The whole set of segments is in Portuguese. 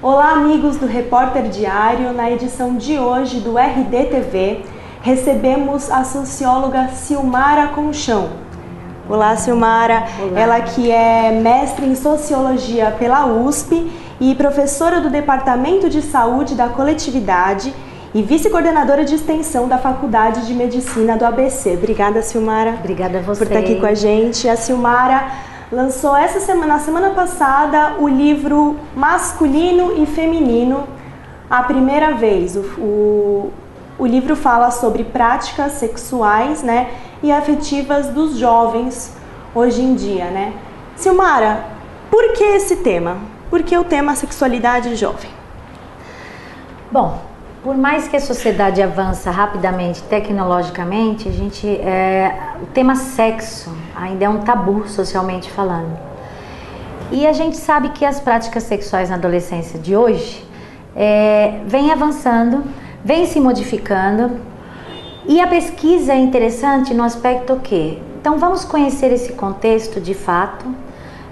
Olá, amigos do Repórter Diário. Na edição de hoje do RDTV, recebemos a socióloga Silmara Conchão. Olá, Silmara. Olá. Ela que é mestre em Sociologia pela USP e professora do Departamento de Saúde da Coletividade e vice-coordenadora de extensão da Faculdade de Medicina do ABC. Obrigada, Silmara. Obrigada a você por estar aqui com a gente. A Silmara lançou na semana passada o livro Masculino e Feminino, a primeira vez. O livro fala sobre práticas sexuais, né, e afetivas dos jovens hoje em dia, né? Silmara, por que esse tema? Por que o tema sexualidade jovem? Bom, por mais que a sociedade avança rapidamente, tecnologicamente, o tema sexo ainda é um tabu socialmente falando. E a gente sabe que as práticas sexuais na adolescência de hoje vêm avançando, vêm se modificando. E a pesquisa é interessante no aspecto que, então vamos conhecer esse contexto de fato,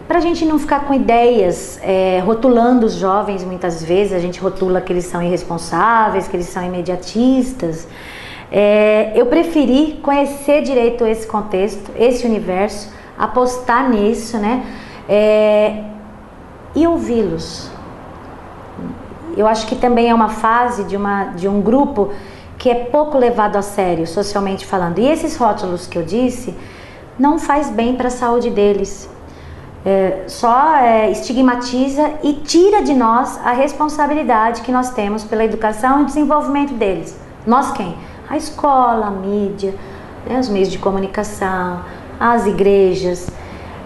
para a gente não ficar com ideias, rotulando os jovens. Muitas vezes a gente rotula que eles são irresponsáveis, que eles são imediatistas. Eu preferi conhecer direito esse contexto, esse universo, apostar nisso, né? E ouvi-los. Eu acho que também é uma fase de um grupo que é pouco levado a sério, socialmente falando. E esses rótulos que eu disse não faz bem para a saúde deles. Só estigmatiza e tira de nós a responsabilidade que nós temos pela educação e desenvolvimento deles. Nós quem? A escola, a mídia, os meios de comunicação, as igrejas.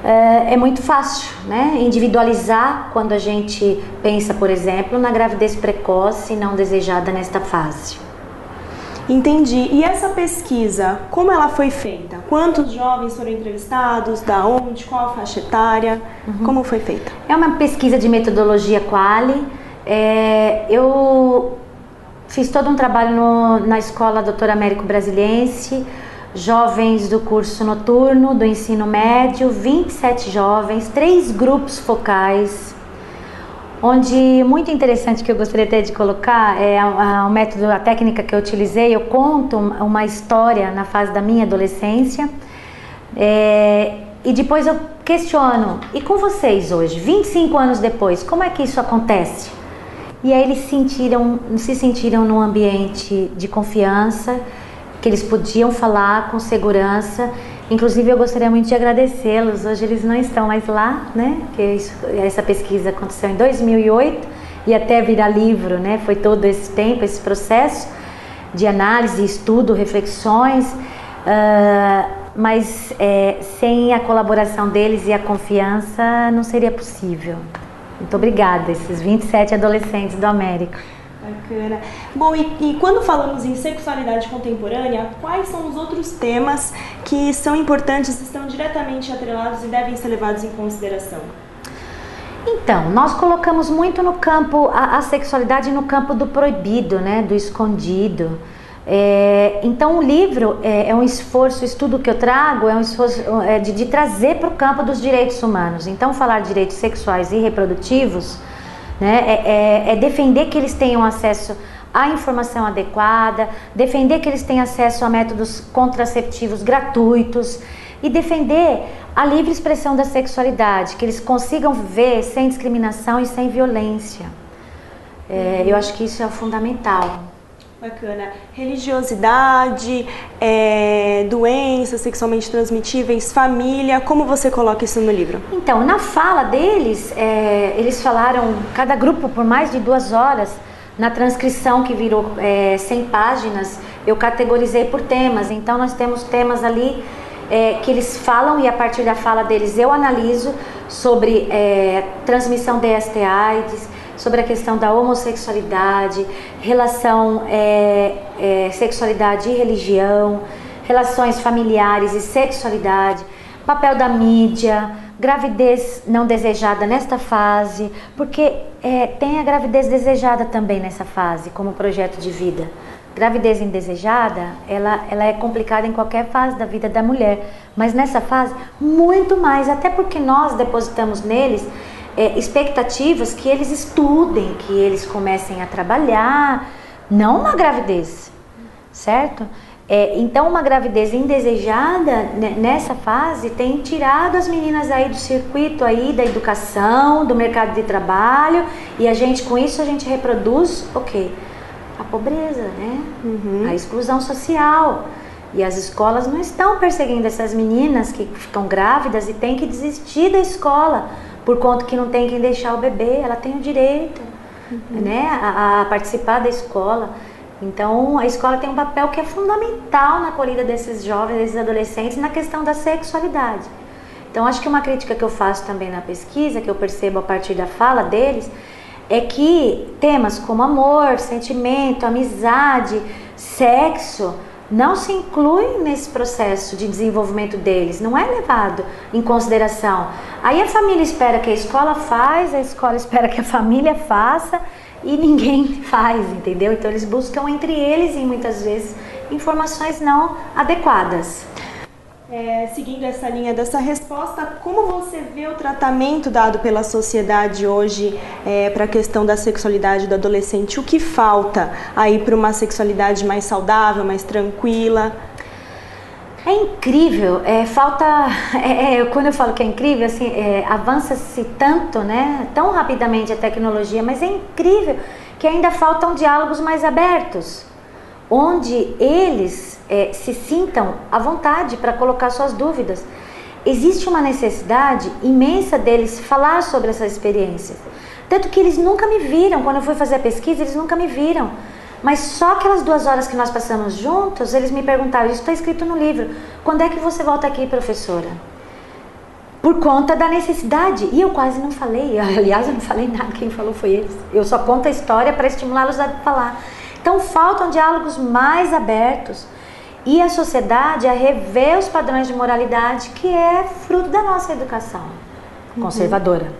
É muito fácil, né, individualizar quando a gente pensa, por exemplo, na gravidez precoce e não desejada nesta fase. Entendi. E essa pesquisa, como ela foi feita? Quantos jovens foram entrevistados? Da onde? Qual a faixa etária? Como foi feita? É uma pesquisa de metodologia Quali. Eu fiz todo um trabalho na Escola Doutor Américo Brasiliense, jovens do curso noturno, do ensino médio, 27 jovens, 3 grupos focais, onde, muito interessante, que eu gostaria até de colocar, o método, a técnica que eu utilizei. Eu conto uma história na fase da minha adolescência, e depois eu questiono, e com vocês hoje, 25 anos depois, como é que isso acontece? E aí eles se sentiram num ambiente de confiança, que eles podiam falar com segurança. Inclusive, eu gostaria muito de agradecê-los. Hoje eles não estão mais lá, né? Porque essa pesquisa aconteceu em 2008 e até virar livro, né? Foi todo esse tempo, esse processo de análise, estudo, reflexões, mas sem a colaboração deles e a confiança não seria possível. Muito obrigada, esses 27 adolescentes do Américo. Bacana. Bom, e quando falamos em sexualidade contemporânea, quais são os outros temas que são importantes, estão diretamente atrelados e devem ser levados em consideração? Então, nós colocamos muito no campo, a sexualidade no campo do proibido, né, do escondido. Então o livro é um esforço, o estudo que eu trago é um esforço de trazer para o campo dos direitos humanos. Então falar de direitos sexuais e reprodutivos, né, defender que eles tenham acesso à informação adequada, defender que eles tenham acesso a métodos contraceptivos gratuitos e defender a livre expressão da sexualidade, que eles consigam viver sem discriminação e sem violência. Eu acho que isso é o fundamental. Bacana. Religiosidade, doenças sexualmente transmitíveis, família, como você coloca isso no livro? Então, na fala deles, eles falaram, cada grupo por mais de 2 horas, na transcrição que virou 100 páginas, eu categorizei por temas. Então nós temos temas ali que eles falam, e a partir da fala deles eu analiso sobre transmissão de STIs, sobre a questão da homossexualidade, relação sexualidade e religião, relações familiares e sexualidade, papel da mídia, gravidez não desejada nesta fase, porque tem a gravidez desejada também nessa fase, como projeto de vida. Gravidez indesejada, ela é complicada em qualquer fase da vida da mulher, mas nessa fase muito mais, até porque nós depositamos neles expectativas que eles estudem, que eles comecem a trabalhar, não uma gravidez, certo? Então uma gravidez indesejada nessa fase tem tirado as meninas aí do circuito aí da educação, do mercado de trabalho, e a gente com isso a gente reproduz o quê? A pobreza, né? A exclusão social. E as escolas não estão perseguindo essas meninas que ficam grávidas e têm que desistir da escola por conta que não tem quem deixar o bebê. Ela tem o direito, né, a participar da escola. Então, a escola tem um papel que é fundamental na acolhida desses jovens, desses adolescentes, na questão da sexualidade. Então, acho que uma crítica que eu faço também na pesquisa, que eu percebo a partir da fala deles, é que temas como amor, sentimento, amizade, sexo, não se incluem nesse processo de desenvolvimento deles, não é levado em consideração. Aí a família espera que a escola faz, a escola espera que a família faça, e ninguém faz, entendeu? Então eles buscam entre eles, e muitas vezes, informações não adequadas. Seguindo essa linha dessa resposta, como você vê o tratamento dado pela sociedade hoje para a questão da sexualidade do adolescente? O que falta aí para uma sexualidade mais saudável, mais tranquila? É incrível, quando eu falo que é incrível, assim, avança-se tanto, né, tão rapidamente a tecnologia, mas é incrível que ainda faltam diálogos mais abertos, onde eles se sintam à vontade para colocar suas dúvidas. Existe uma necessidade imensa deles falar sobre essas experiências, tanto que eles nunca me viram, quando eu fui fazer a pesquisa, eles nunca me viram. Mas só aquelas 2 horas que nós passamos juntos, eles me perguntaram, isso está escrito no livro, quando é que você volta aqui, professora? Por conta da necessidade. E eu quase não falei, aliás, eu não falei nada, quem falou foi eles. Eu só conto a história para estimulá-los a falar. Então faltam diálogos mais abertos e a sociedade a rever os padrões de moralidade, que é fruto da nossa educação conservadora.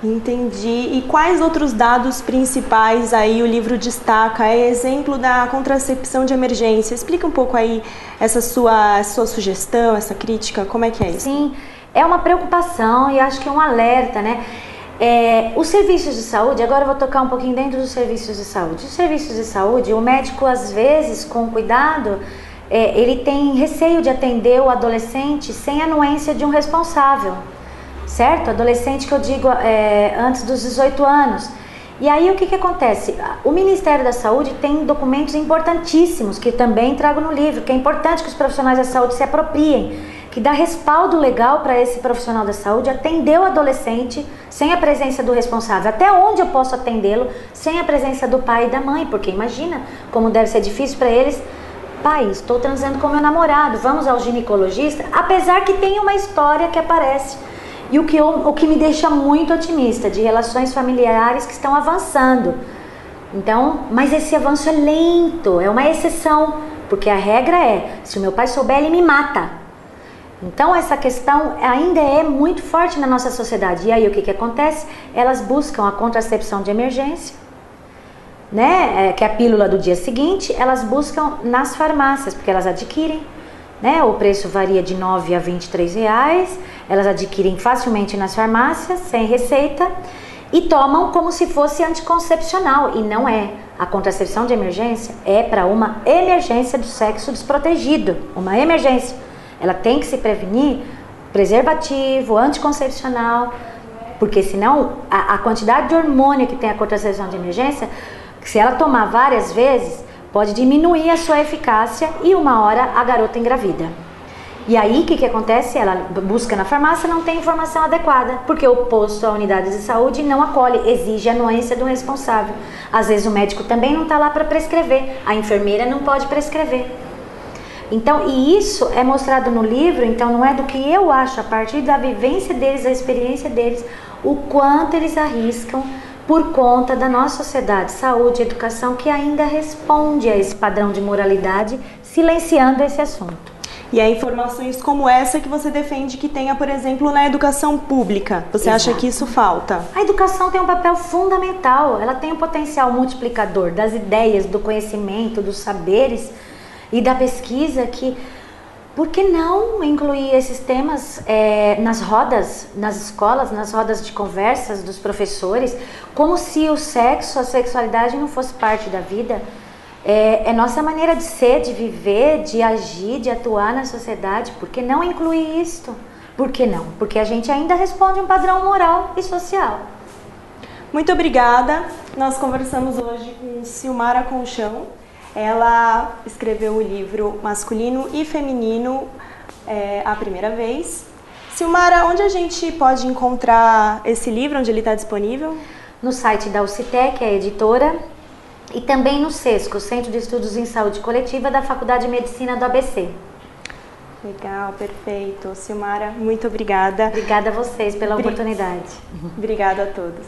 Entendi. E quais outros dados principais aí o livro destaca? É exemplo da contracepção de emergência. Explica um pouco aí essa sua sugestão, essa crítica, como é que é isso? Sim, é uma preocupação e acho que é um alerta, né? Os serviços de saúde, agora eu vou tocar um pouquinho dentro dos serviços de saúde. Os serviços de saúde, o médico às vezes, com cuidado, ele tem receio de atender o adolescente sem a anuência de um responsável. Certo? Adolescente que eu digo antes dos 18 anos. E aí o que acontece? O Ministério da Saúde tem documentos importantíssimos que também trago no livro, que é importante que os profissionais da saúde se apropriem, que dá respaldo legal para esse profissional da saúde atender o adolescente sem a presença do responsável. Até onde eu posso atendê-lo sem a presença do pai e da mãe? Porque imagina como deve ser difícil para eles. Pai, estou transando com meu namorado, vamos ao ginecologista, apesar que tem uma história que aparece. E o que me deixa muito otimista, de relações familiares que estão avançando. Então, mas esse avanço é lento, é uma exceção, porque a regra é, se o meu pai souber, ele me mata. Então, essa questão ainda é muito forte na nossa sociedade. E aí, o que acontece? Elas buscam a contracepção de emergência, né? Que é a pílula do dia seguinte, elas buscam nas farmácias, porque elas adquirem. Né? O preço varia de 9 a 23 reais, elas adquirem facilmente nas farmácias, sem receita, e tomam como se fosse anticoncepcional, e não é. A contracepção de emergência é para uma emergência do sexo desprotegido, uma emergência. Ela tem que se prevenir, preservativo, anticoncepcional, porque senão a quantidade de hormônio que tem a contracepção de emergência, se ela tomar várias vezes, pode diminuir a sua eficácia e uma hora a garota engravida. E aí o que acontece? Ela busca na farmácia, não tem informação adequada, porque o posto, a unidade de saúde não acolhe, exige a anuência do responsável. Às vezes o médico também não está lá para prescrever, a enfermeira não pode prescrever. Então, e isso é mostrado no livro, então não é do que eu acho, a partir da vivência deles, da experiência deles, o quanto eles arriscam por conta da nossa sociedade, saúde, educação, que ainda responde a esse padrão de moralidade, silenciando esse assunto. E é informações como essa que você defende que tenha, por exemplo, na educação pública. Você Exato. acha que isso falta? A educação tem um papel fundamental, ela tem um potencial multiplicador das ideias, do conhecimento, dos saberes e da pesquisa que Por que não incluir esses temas nas rodas, nas escolas, nas rodas de conversas dos professores, como se o sexo, a sexualidade não fosse parte da vida? É nossa maneira de ser, de viver, de agir, de atuar na sociedade. Por que não incluir isto? Por que não? Porque a gente ainda responde um padrão moral e social. Muito obrigada. Nós conversamos hoje com Silmara Conchão. Ela escreveu o livro Masculino e Feminino a primeira vez. Silmara, onde a gente pode encontrar esse livro, onde ele está disponível? No site da UCITE, que é a editora, e também no CESCO, Centro de Estudos em Saúde Coletiva da Faculdade de Medicina do ABC. Legal, perfeito. Silmara, muito obrigada. Obrigada a vocês pela oportunidade. Obrigada a todos.